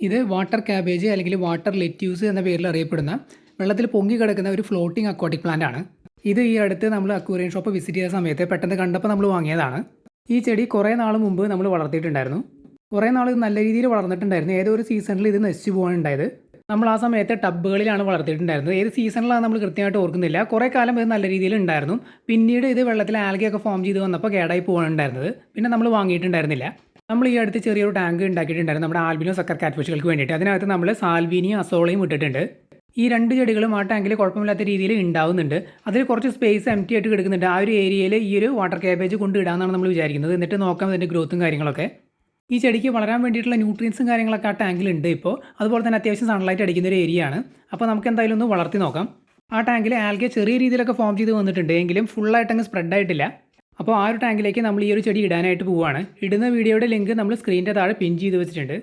ഇത് water cabbage അല്ലെങ്കിൽ water lettuce എന്ന പേരിൽ അറിയപ്പെടുന്ന വെള്ളത്തിൽ പൊങ്ങി കിടക്കുന്ന ഒരു ഫ്ലോട്ടിംഗ് അക്വാട്ടിക് പ്ലാന്റ് ആണ്. ഇത് ഈ അടുത്ത് നമ്മൾ അക്വേറിയം ഷോപ്പ് വിസിറ്റ് ചെയ്ത സമയത്ത് പെട്ടെന്ന് കണ്ടപ്പോൾ നമ്മൾ വാങ്ങിയതാണ്. ഈ ചെടി കുറേ നാൾ മുമ്പ് നമ്മൾ വളർത്തിയിട്ടുണ്ടായിരുന്നു. കുറേ നാൾ നല്ല രീതിയിൽ വളർന്നിട്ടുണ്ടായിരുന്നു. ഏതോ ഒരു സീസണിൽ ഇത് നശിച്ചു പോകാനുണ്ടായത്. നമ്മൾ ആ സമയത്ത് ടബ്ബുകളിലാണ് വളർത്തിയിട്ടുണ്ടായിരുന്നത്. ഏത് സീസണിലാണ് നമ്മൾ കൃത്യമായിട്ട് ഓർക്കുന്നില്ല. കുറേ കാലം ഇത് നല്ല രീതിയിൽ ഉണ്ടായിരുന്നു. പിന്നീട് ഇത് വെള്ളത്തിൽ ആൽഗയൊക്കെ ഫോം ചെയ്ത് വന്നപ്പോൾ കേടായി പോകാനുണ്ടായിരുന്നത്. പിന്നെ നമ്മൾ വാങ്ങിയിട്ടുണ്ടായിരുന്നില്ല. നമ്മൾ ഈ അടുത്ത് ചെറിയൊരു ടാങ്ക് ഉണ്ടാക്കിയിട്ടുണ്ടായിരുന്നു നമ്മുടെ ആൽബിനോ സക്കർ കാറ്റ്ഫിഷുകൾക്ക് വേണ്ടിയിട്ട്. അതിനകത്ത് നമ്മൾ സാൽവീനിയും അസോളയും ഇട്ടിട്ടുണ്ട്. ഈ രണ്ട് ചെടികളും ആ ടാങ്കിൽ കുഴപ്പമില്ലാത്ത രീതിയിൽ ഉണ്ടാവുന്നുണ്ട്. അതിൽ കുറച്ച് സ്പേസ് എംറ്റി ആയിട്ട് കിടക്കുന്നുണ്ട്. ആ ഒരു ഏരിയയിൽ ഈ ഒരു വാട്ടർ ക്യാബേജ് കൊണ്ട് ഇടാമെന്നാണ് നമ്മൾ വിചാരിക്കുന്നത്. എന്നിട്ട് നോക്കാം ഇതിൻ്റെ ഗ്രോത്തും കാര്യങ്ങളൊക്കെ. ഈ ചെടിക്ക് വളരാൻ വേണ്ടിയിട്ടുള്ള ന്യൂട്രിയൻസും കാര്യങ്ങളൊക്കെ ആ ടാങ്കിലുണ്ട് ഇപ്പോൾ. അതുപോലെ തന്നെ അത്യാവശ്യം സൺലൈറ്റ് അടിക്കുന്ന ഒരു ഏരിയ ആണ്. അപ്പോൾ നമുക്ക് എന്തായാലും ഒന്ന് വളർത്തി നോക്കാം. ആ ടാങ്കിൽ ആൽഗെ ചെറിയ രീതിയിലൊക്കെ ഫോം ചെയ്ത് വന്നിട്ടുണ്ട്, എങ്കിലും ഫുള്ളായിട്ടങ്ങ് സ്പ്രെഡ് ആയിട്ടില്ല. അപ്പോൾ ആ ഒരു ടാങ്കിലേക്ക് നമ്മൾ ഈ ഒരു ചെടി ഇടാനായിട്ട് പോവുകയാണ്. ഇടുന്ന വീഡിയോയുടെ ലിങ്ക് നമ്മൾ സ്ക്രീനിൻ്റെ താഴെ പിൻ ചെയ്ത് വെച്ചിട്ടുണ്ട്.